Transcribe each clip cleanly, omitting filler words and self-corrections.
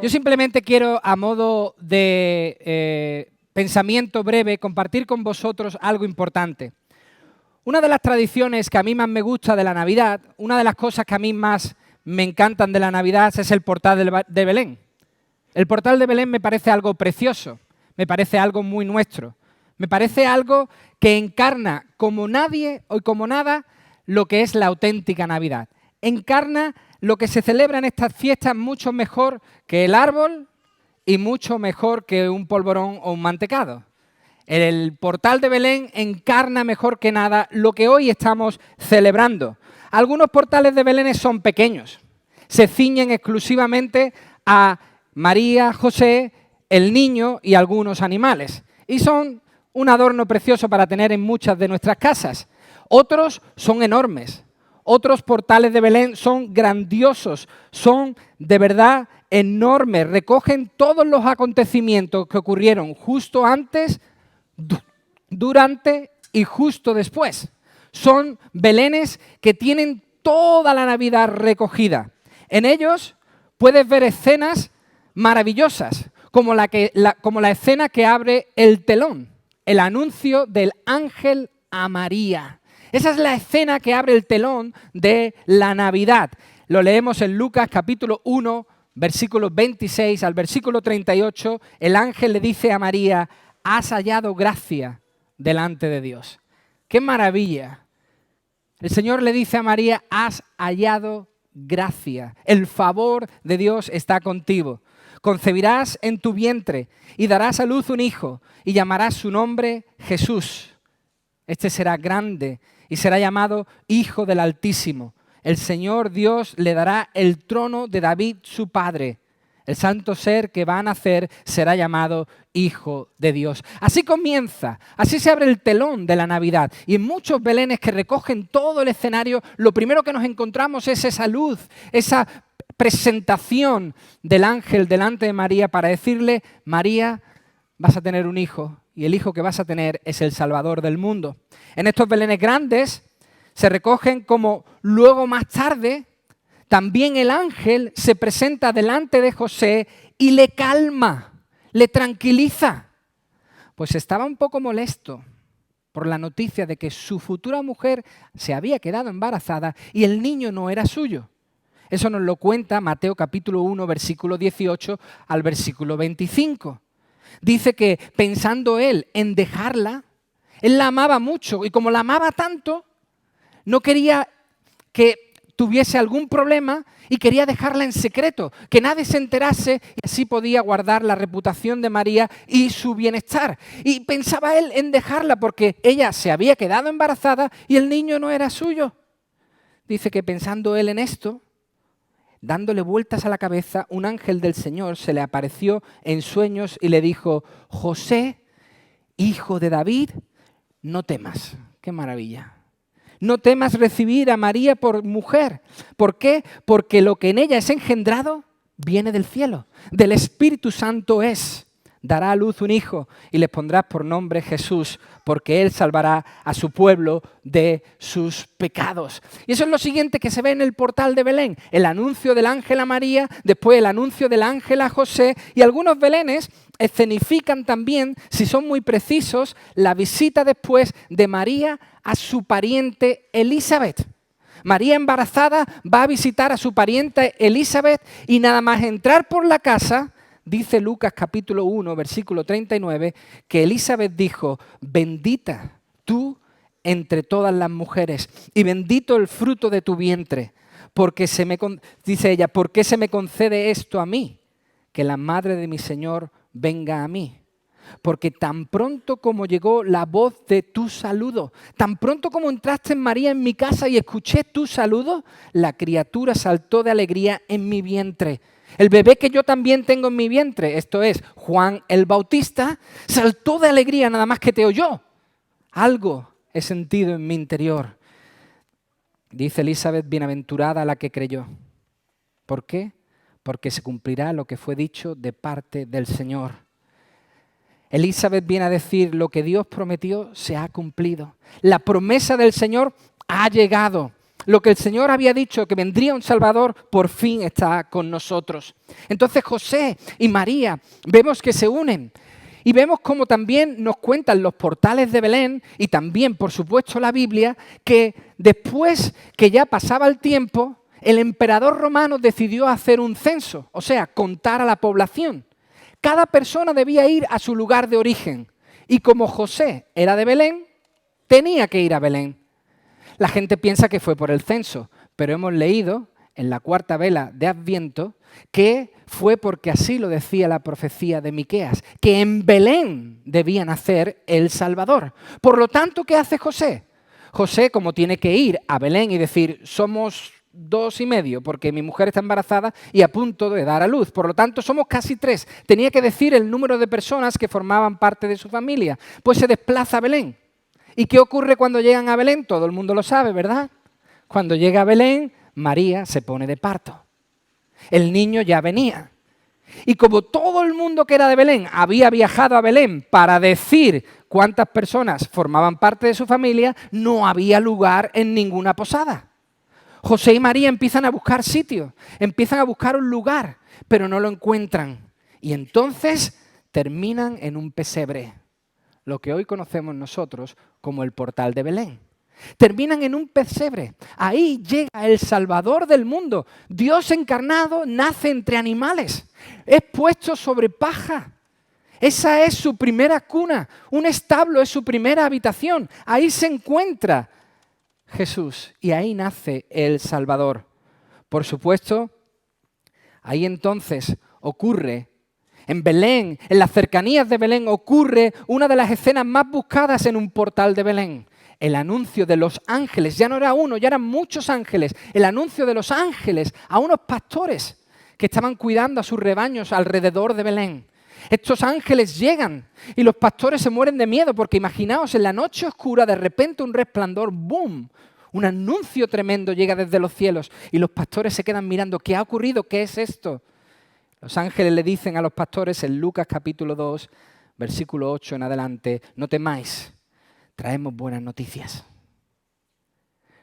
Yo simplemente quiero, a modo de pensamiento breve, compartir con vosotros algo importante. Una de las tradiciones que a mí más me gusta de la Navidad, una de las cosas que a mí más me encantan de la Navidad es el portal de Belén. El portal de Belén me parece algo precioso, me parece algo muy nuestro, me parece algo que encarna como nadie o como nada lo que es la auténtica Navidad. Encarna lo que se celebra en estas fiestas mucho mejor que el árbol y mucho mejor que un polvorón o un mantecado. El portal de Belén encarna mejor que nada lo que hoy estamos celebrando. Algunos portales de Belén son pequeños, se ciñen exclusivamente a María, José, el niño y algunos animales. Y son un adorno precioso para tener en muchas de nuestras casas. Otros son enormes. Otros portales de Belén son grandiosos, son de verdad enormes. Recogen todos los acontecimientos que ocurrieron justo antes, durante y justo después. Son belenes que tienen toda la Navidad recogida. En ellos puedes ver escenas maravillosas, como la escena que abre el telón, el anuncio del ángel a María. Esa es la escena que abre el telón de la Navidad. Lo leemos en Lucas capítulo 1, versículos 26 al versículo 38. El ángel le dice a María: has hallado gracia delante de Dios. ¡Qué maravilla! El Señor le dice a María: has hallado gracia. El favor de Dios está contigo. Concebirás en tu vientre y darás a luz un hijo y llamarás su nombre Jesús. Este será grande y será llamado Hijo del Altísimo. El Señor Dios le dará el trono de David su padre. El santo ser que va a nacer será llamado Hijo de Dios. Así comienza, así se abre el telón de la Navidad. Y en muchos belenes que recogen todo el escenario, lo primero que nos encontramos es esa luz, esa presentación del ángel delante de María para decirle: María, vas a tener un hijo y el hijo que vas a tener es el Salvador del mundo. En estos belenes grandes se recogen como luego más tarde también el ángel se presenta delante de José y le calma, le tranquiliza. Pues estaba un poco molesto por la noticia de que su futura mujer se había quedado embarazada y el niño no era suyo. Eso nos lo cuenta Mateo capítulo 1, versículo 18 al versículo 25. Dice que pensando él en dejarla, él la amaba mucho y como la amaba tanto, no quería que tuviese algún problema y quería dejarla en secreto, que nadie se enterase y así podía guardar la reputación de María y su bienestar. Y pensaba él en dejarla porque ella se había quedado embarazada y el niño no era suyo. Dice que pensando él en esto, dándole vueltas a la cabeza, un ángel del Señor se le apareció en sueños y le dijo: José, hijo de David, no temas. ¡Qué maravilla! No temas recibir a María por mujer. ¿Por qué? Porque lo que en ella es engendrado viene del cielo. Del Espíritu Santo es. Dará a luz un hijo y le pondrás por nombre Jesús, porque él salvará a su pueblo de sus pecados. Y eso es lo siguiente que se ve en el portal de Belén. El anuncio del ángel a María, después el anuncio del ángel a José, y algunos belenes escenifican también, si son muy precisos, la visita después de María a su pariente Elizabeth. María embarazada va a visitar a su pariente Elizabeth y nada más entrar por la casa, dice Lucas capítulo 1, versículo 39, que Elizabeth dijo: bendita tú entre todas las mujeres y bendito el fruto de tu vientre, porque dice ella: ¿por qué se me concede esto a mí? Que la madre de mi Señor venga a mí. Porque tan pronto como llegó la voz de tu saludo, tan pronto como entraste, María, en mi casa y escuché tu saludo, la criatura saltó de alegría en mi vientre. El bebé que yo también tengo en mi vientre, esto es Juan el Bautista, saltó de alegría nada más que te oyó. Algo he sentido en mi interior. Dice Elizabeth: bienaventurada la que creyó. ¿Por qué? Porque se cumplirá lo que fue dicho de parte del Señor. Elizabeth viene a decir: lo que Dios prometió se ha cumplido. La promesa del Señor ha llegado. lo que el Señor había dicho, que vendría un Salvador, por fin está con nosotros. Entonces José y María vemos que se unen. Y vemos como también nos cuentan los portales de Belén y también, por supuesto, la Biblia, que después que ya pasaba el tiempo, el emperador romano decidió hacer un censo, o sea, contar a la población. Cada persona debía ir a su lugar de origen. Y como José era de Belén, tenía que ir a Belén. La gente piensa que fue por el censo, pero hemos leído en la cuarta vela de Adviento que fue porque así lo decía la profecía de Miqueas, que en Belén debía nacer el Salvador. Por lo tanto, ¿qué hace José? José, como tiene que ir a Belén y decir, somos 2,5, porque mi mujer está embarazada y a punto de dar a luz. Por lo tanto, somos casi 3. Tenía que decir el número de personas que formaban parte de su familia. Pues se desplaza a Belén. ¿Y qué ocurre cuando llegan a Belén? Todo el mundo lo sabe, ¿verdad? Cuando llega a Belén, María se pone de parto. El niño ya venía. Y como todo el mundo que era de Belén había viajado a Belén para decir cuántas personas formaban parte de su familia, no había lugar en ninguna posada. José y María empiezan a buscar sitio, empiezan a buscar un lugar, pero no lo encuentran. Y entonces terminan en un pesebre, lo que hoy conocemos nosotros como el portal de Belén. Terminan en un pesebre. Ahí llega el Salvador del mundo. Dios encarnado nace entre animales. Es puesto sobre paja. Esa es su primera cuna. Un establo es su primera habitación. Ahí se encuentra Jesús y ahí nace el Salvador. Por supuesto, ahí entonces ocurre, en Belén, en las cercanías de Belén, ocurre una de las escenas más buscadas en un portal de Belén. El anuncio de los ángeles, ya no era uno, ya eran muchos ángeles. El anuncio de los ángeles a unos pastores que estaban cuidando a sus rebaños alrededor de Belén. Estos ángeles llegan y los pastores se mueren de miedo porque imaginaos, en la noche oscura de repente un resplandor, ¡boom! Un anuncio tremendo llega desde los cielos y los pastores se quedan mirando. ¿Qué ha ocurrido? ¿Qué es esto? Los ángeles le dicen a los pastores en Lucas capítulo 2, versículo 8 en adelante, no temáis, traemos buenas noticias.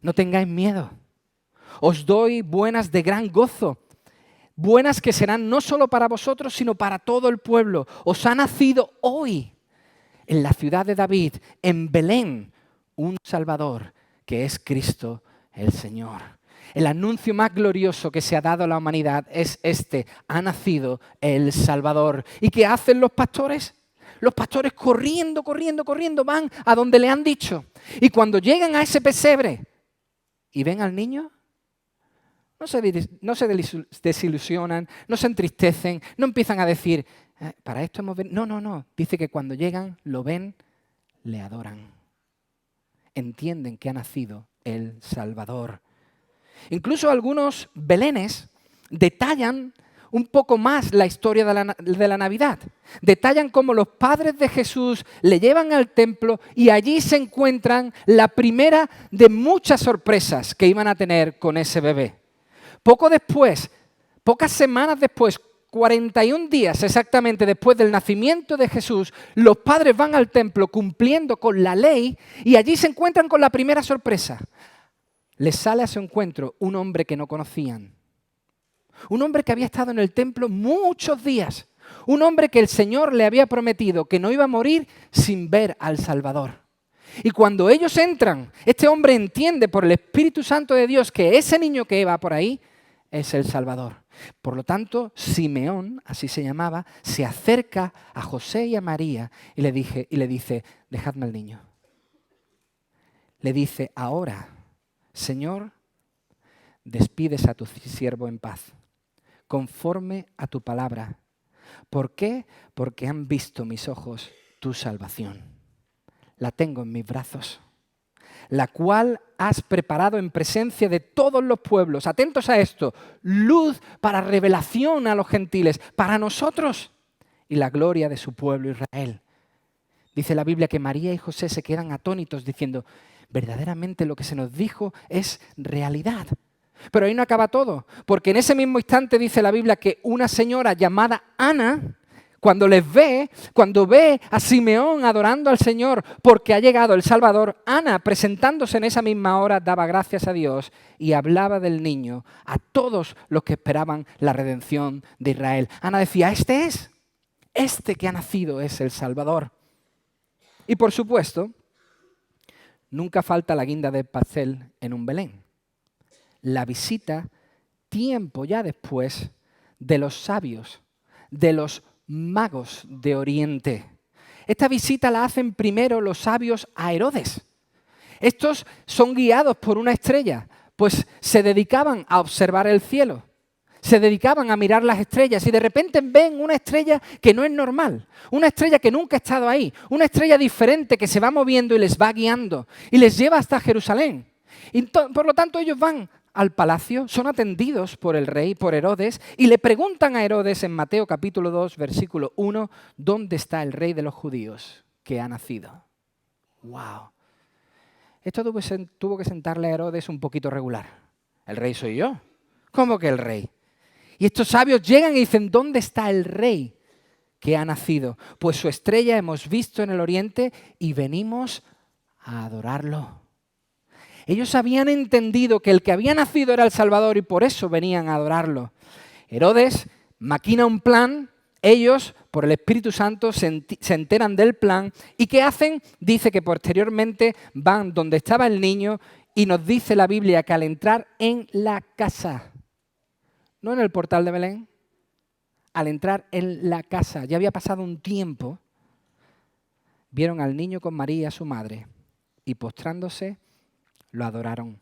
No tengáis miedo. Os doy buenas de gran gozo. Buenas que serán no solo para vosotros, sino para todo el pueblo. Os ha nacido hoy en la ciudad de David, en Belén, un Salvador, que es Cristo el Señor. El anuncio más glorioso que se ha dado a la humanidad es este: ha nacido el Salvador. ¿Y qué hacen los pastores? Los pastores corriendo van a donde le han dicho. Y cuando llegan a ese pesebre y ven al niño, no se desilusionan, no se entristecen, no empiezan a decir, para esto hemos venido. No. Dice que cuando llegan, lo ven, le adoran. Entienden que ha nacido el Salvador. Incluso algunos belenes detallan un poco más la historia de la Navidad. Detallan cómo los padres de Jesús le llevan al templo y allí se encuentran la primera de muchas sorpresas que iban a tener con ese bebé. Poco después, pocas semanas después, 41 días exactamente después del nacimiento de Jesús, los padres van al templo cumpliendo con la ley y allí se encuentran con la primera sorpresa. Les sale a su encuentro un hombre que no conocían. Un hombre que había estado en el templo muchos días. Un hombre que el Señor le había prometido que no iba a morir sin ver al Salvador. Y cuando ellos entran, este hombre entiende por el Espíritu Santo de Dios que ese niño que va por ahí es el Salvador. Por lo tanto, Simeón, así se llamaba, se acerca a José y a María y le dice, dejadme al niño. Le dice, ahora, Señor, despides a tu siervo en paz, conforme a tu palabra. ¿Por qué? Porque han visto mis ojos tu salvación. La tengo en mis brazos, la cual has preparado en presencia de todos los pueblos. Atentos a esto, luz para revelación a los gentiles, para nosotros, y la gloria de su pueblo Israel. Dice la Biblia que María y José se quedan atónitos diciendo, verdaderamente lo que se nos dijo es realidad. Pero ahí no acaba todo, porque en ese mismo instante dice la Biblia que una señora llamada Ana, Cuando ve a Simeón adorando al Señor porque ha llegado el Salvador, Ana, presentándose en esa misma hora, daba gracias a Dios y hablaba del niño a todos los que esperaban la redención de Israel. Ana decía, este que ha nacido es el Salvador. Y por supuesto, nunca falta la guinda del pastel en un Belén. La visita, tiempo ya después, de los sabios, de los magos de Oriente. Esta visita la hacen primero los sabios a Herodes. Estos son guiados por una estrella, pues se dedicaban a observar el cielo, se dedicaban a mirar las estrellas y de repente ven una estrella que no es normal, una estrella que nunca ha estado ahí, una estrella diferente que se va moviendo y les va guiando y les lleva hasta Jerusalén. Y por lo tanto ellos van al palacio, son atendidos por el rey, por Herodes, y le preguntan a Herodes en Mateo capítulo 2, versículo 1, ¿dónde está el rey de los judíos que ha nacido? ¡Wow! Esto tuvo que sentarle a Herodes un poquito regular. ¿El rey soy yo? ¿Cómo que el rey? Y estos sabios llegan y dicen, ¿dónde está el rey que ha nacido? Pues su estrella hemos visto en el oriente y venimos a adorarlo. Ellos habían entendido que el que había nacido era el Salvador y por eso venían a adorarlo. Herodes maquina un plan, ellos, por el Espíritu Santo, se enteran del plan y ¿qué hacen? Dice que posteriormente van donde estaba el niño y nos dice la Biblia que al entrar en la casa, no en el portal de Belén, al entrar en la casa, ya había pasado un tiempo, vieron al niño con María, su madre, y postrándose, lo adoraron.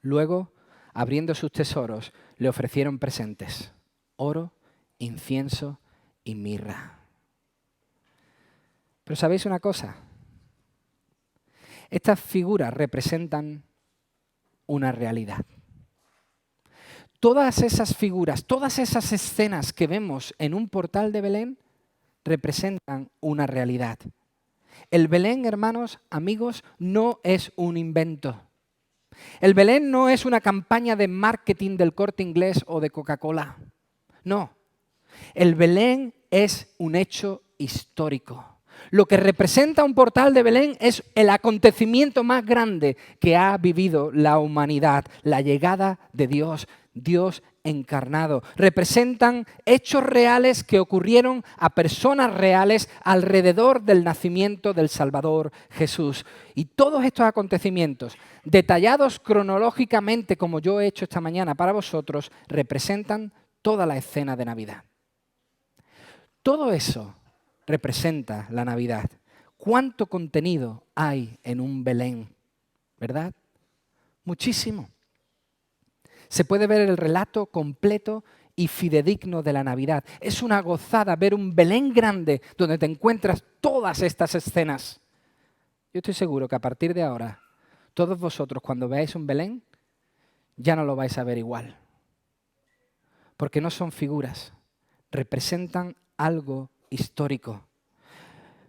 Luego, abriendo sus tesoros, le ofrecieron presentes, oro, incienso y mirra. Pero ¿sabéis una cosa? Estas figuras representan una realidad. Todas esas figuras, todas esas escenas que vemos en un portal de Belén representan una realidad. El Belén, hermanos, amigos, no es un invento. El Belén no es una campaña de marketing del Corte Inglés o de Coca-Cola. No. El Belén es un hecho histórico. Lo que representa un portal de Belén es el acontecimiento más grande que ha vivido la humanidad, la llegada de Dios, Dios encarnado. Representan hechos reales que ocurrieron a personas reales alrededor del nacimiento del Salvador Jesús. Y todos estos acontecimientos, detallados cronológicamente como yo he hecho esta mañana para vosotros, representan toda la escena de Navidad. Todo eso representa la Navidad. ¿Cuánto contenido hay en un Belén? ¿Verdad? Muchísimo. Se puede ver el relato completo y fidedigno de la Navidad. Es una gozada ver un Belén grande donde te encuentras todas estas escenas. Yo estoy seguro que a partir de ahora, todos vosotros cuando veáis un Belén, ya no lo vais a ver igual. Porque no son figuras, representan algo histórico.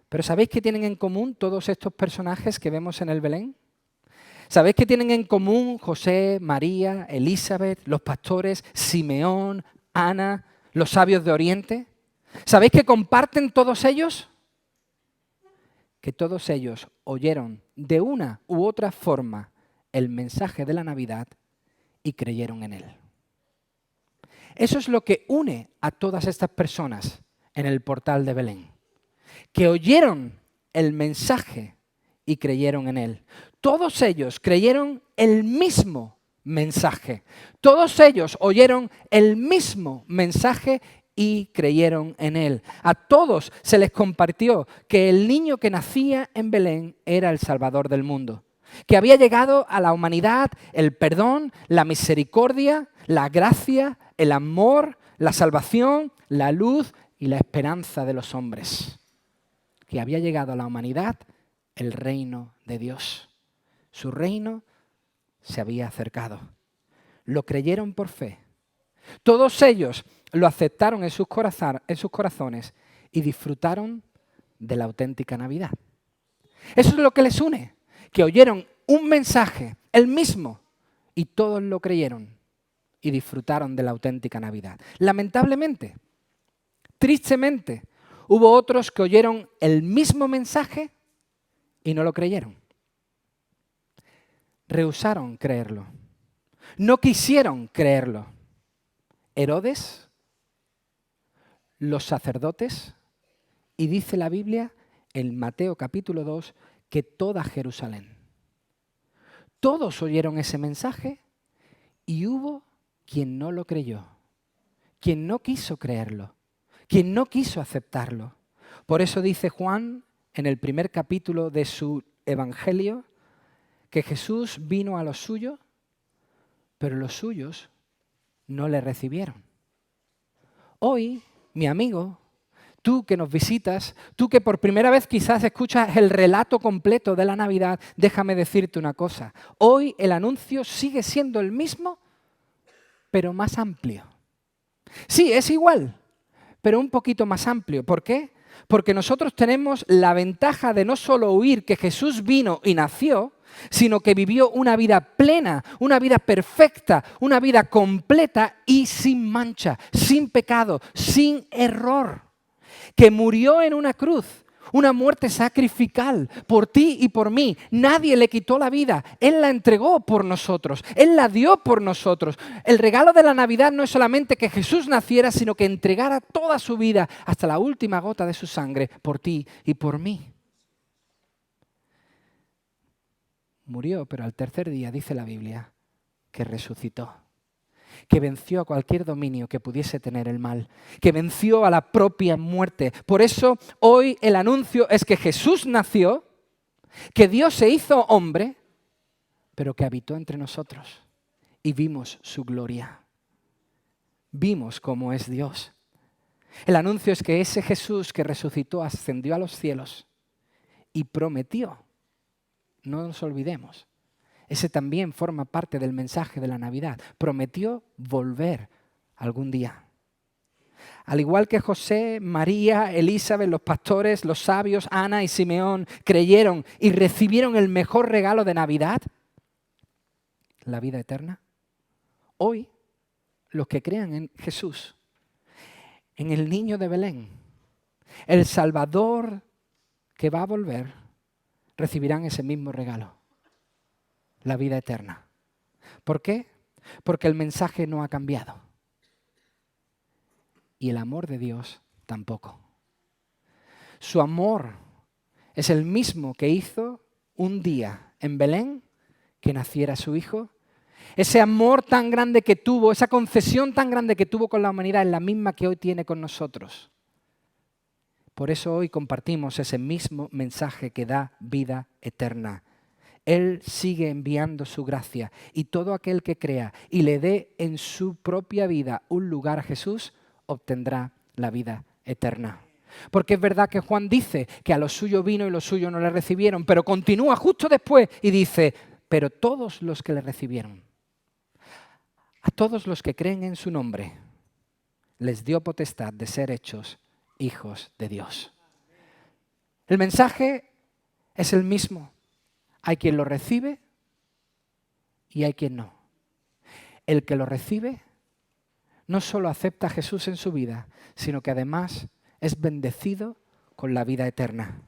Pero ¿sabéis qué tienen en común todos estos personajes que vemos en el Belén? ¿Sabéis qué tienen en común José, María, Elizabeth, los pastores, Simeón, Ana, los sabios de Oriente? ¿Sabéis qué comparten todos ellos? Que todos ellos oyeron de una u otra forma el mensaje de la Navidad y creyeron en él. Eso es lo que une a todas estas personas en el portal de Belén. Que oyeron el mensaje y creyeron en él. Todos ellos creyeron el mismo mensaje. Todos ellos oyeron el mismo mensaje y creyeron en él. A todos se les compartió que el niño que nacía en Belén era el Salvador del mundo. Que había llegado a la humanidad el perdón, la misericordia, la gracia, el amor, la salvación, la luz y la esperanza de los hombres. Que había llegado a la humanidad el reino de Dios. Su reino se había acercado. Lo creyeron por fe. Todos ellos lo aceptaron en sus corazones y disfrutaron de la auténtica Navidad. Eso es lo que les une, que oyeron un mensaje, el mismo, y todos lo creyeron y disfrutaron de la auténtica Navidad. Lamentablemente, Tristemente, hubo otros que oyeron el mismo mensaje y no lo creyeron. Rehusaron creerlo. No quisieron creerlo. Herodes, los sacerdotes, y dice la Biblia en Mateo capítulo 2 que toda Jerusalén. Todos oyeron ese mensaje y hubo quien no lo creyó, quien no quiso creerlo, quien no quiso aceptarlo. Por eso dice Juan en el primer capítulo de su Evangelio que Jesús vino a los suyos, pero los suyos no le recibieron. Hoy, mi amigo, tú que nos visitas, tú que por primera vez quizás escuchas el relato completo de la Navidad, déjame decirte una cosa. Hoy el anuncio sigue siendo el mismo, pero más amplio. Sí, es igual, pero un poquito más amplio. ¿Por qué? Porque nosotros tenemos la ventaja de no solo oír que Jesús vino y nació, sino que vivió una vida plena, una vida perfecta, una vida completa y sin mancha, sin pecado, sin error. Que murió en una cruz, una muerte sacrificial por ti y por mí. Nadie le quitó la vida, Él la entregó por nosotros, Él la dio por nosotros. El regalo de la Navidad no es solamente que Jesús naciera, sino que entregara toda su vida hasta la última gota de su sangre por ti y por mí. Murió, pero al tercer día, dice la Biblia, que resucitó. Que venció a cualquier dominio que pudiese tener el mal, que venció a la propia muerte. Por eso hoy el anuncio es que Jesús nació, que Dios se hizo hombre, pero que habitó entre nosotros y vimos su gloria. Vimos cómo es Dios. El anuncio es que ese Jesús que resucitó ascendió a los cielos y prometió, no nos olvidemos, ese también forma parte del mensaje de la Navidad. Prometió volver algún día. Al igual que José, María, Elizabeth, los pastores, los sabios, Ana y Simeón creyeron y recibieron el mejor regalo de Navidad, la vida eterna. Hoy, los que crean en Jesús, en el niño de Belén, el Salvador que va a volver, recibirán ese mismo regalo. La vida eterna. ¿Por qué? Porque el mensaje no ha cambiado. Y el amor de Dios tampoco. Su amor es el mismo que hizo un día en Belén que naciera su hijo. Ese amor tan grande que tuvo, esa concesión tan grande que tuvo con la humanidad es la misma que hoy tiene con nosotros. Por eso hoy compartimos ese mismo mensaje que da vida eterna. Él sigue enviando su gracia y todo aquel que crea y le dé en su propia vida un lugar a Jesús, obtendrá la vida eterna. Porque es verdad que Juan dice que a los suyos vino y los suyos no le recibieron, pero continúa justo después y dice, pero todos los que le recibieron, a todos los que creen en su nombre, les dio potestad de ser hechos hijos de Dios. El mensaje es el mismo. Hay quien lo recibe y hay quien no. El que lo recibe no solo acepta a Jesús en su vida, sino que además es bendecido con la vida eterna.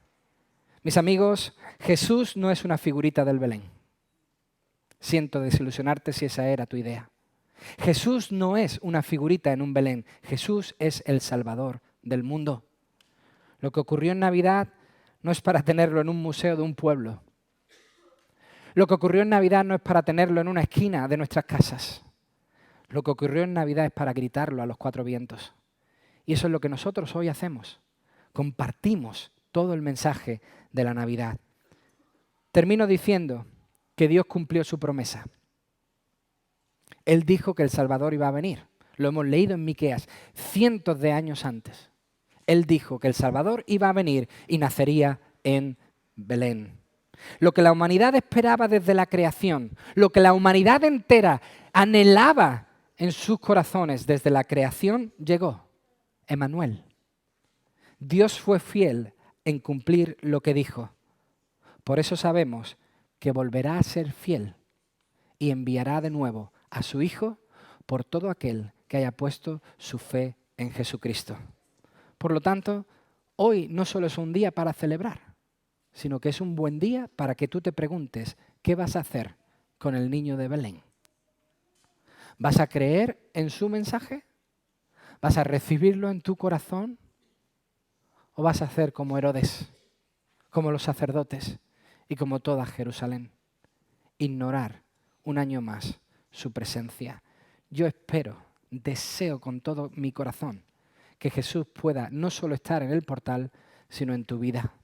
Mis amigos, Jesús no es una figurita del Belén. Siento desilusionarte si esa era tu idea. Jesús no es una figurita en un Belén. Jesús es el Salvador del mundo. Lo que ocurrió en Navidad no es para tenerlo en un museo de un pueblo. Lo que ocurrió en Navidad no es para tenerlo en una esquina de nuestras casas. Lo que ocurrió en Navidad es para gritarlo a los cuatro vientos. Y eso es lo que nosotros hoy hacemos. Compartimos todo el mensaje de la Navidad. Termino diciendo que Dios cumplió su promesa. Él dijo que el Salvador iba a venir. Lo hemos leído en Miqueas cientos de años antes. Él dijo que el Salvador iba a venir y nacería en Belén. Lo que la humanidad esperaba desde la creación, lo que la humanidad entera anhelaba en sus corazones desde la creación, llegó. Emmanuel. Dios fue fiel en cumplir lo que dijo. Por eso sabemos que volverá a ser fiel y enviará de nuevo a su Hijo por todo aquel que haya puesto su fe en Jesucristo. Por lo tanto, hoy no solo es un día para celebrar, sino que es un buen día para que tú te preguntes, ¿qué vas a hacer con el niño de Belén? ¿Vas a creer en su mensaje? ¿Vas a recibirlo en tu corazón? ¿O vas a hacer como Herodes, como los sacerdotes y como toda Jerusalén? Ignorar un año más su presencia. Yo espero, deseo con todo mi corazón que Jesús pueda no solo estar en el portal, sino en tu vida.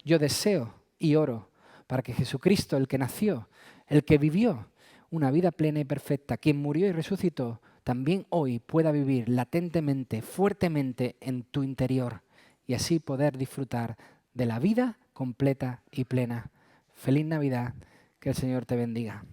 Yo deseo y oro para que Jesucristo, el que nació, el que vivió una vida plena y perfecta, quien murió y resucitó, también hoy pueda vivir latentemente, fuertemente en tu interior y así poder disfrutar de la vida completa y plena. Feliz Navidad, que el Señor te bendiga.